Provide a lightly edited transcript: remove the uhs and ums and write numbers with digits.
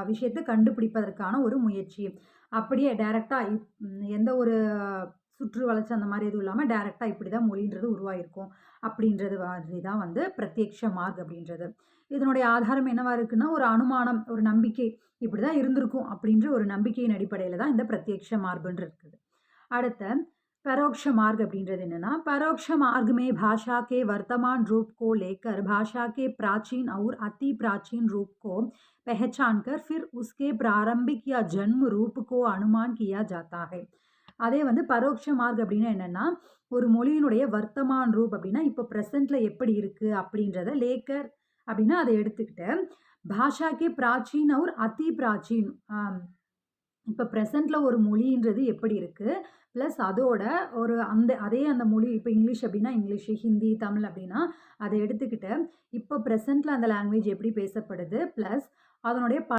விஷயத்த கண்டுபிடிப்பதற்கான ஒரு முயற்சி. அப்படியே டைரக்ட்டா எந்த ஒரு சுற்று வளைச்சு அந்த மாரி எதுவும் இல்லாம டைரக்ட்டா இப்படிதான் மொழின்றது உருவாயிருக்கும். அப்படின்றது மாதிரி தான் வந்து பிரத்யக்ஷ மார்க் அப்படின்றது. இதனுடைய ஆதாரம் என்னவா இருக்குன்னா, ஒரு அனுமானம், ஒரு நம்பிக்கை. இப்படிதான் இருந்திருக்கும் அப்படின்ற ஒரு நம்பிக்கையின் அடிப்படையில தான் இந்த பிரத்யக்ஷ மார்புன்று இருக்குது. அடுத்த परोक्ष मार्ग அப்படின்றது என்னன்னா, परोक्ष मार्ग में भाषा के वर्तमान रूप को लेकर भाषा के प्राचीन और अति प्राचीन रूप को पहचान कर फिर उसके प्रारंभिक या जन्म रूप को अनुमान किया जाता है. அதே வந்து பரோட்ச மார்க் அப்படின்னா என்னன்னா, ஒரு மொழியினுடைய வர்த்தமான் ரூப் அப்படின்னா, இப்ப பிரசன்ட்ல எப்படி இருக்கு அப்படின்றத லேக்கர் அப்படின்னா அத எடுத்துக்கிட்டு, பாஷா கே பிராச்சீன் और அதி பிராச்சீன் இப்ப பிரசன்ட்ல ஒரு மொழின்றது எப்படி இருக்கு? பிளஸ் அதோட ஒரு அந்த மொழி இப்ப இங்கிலீஷ் அப்டின்னா இங்கிலீஷ், ஹிந்தி, தமிழ் அப்டின்னா அத எடுத்துக்கிட்டு, இப்ப பிரசன்ட்ல அந்த லாங்குவேஜ் எப்படி பேசப்படுது? பிளஸ் அதனுடைய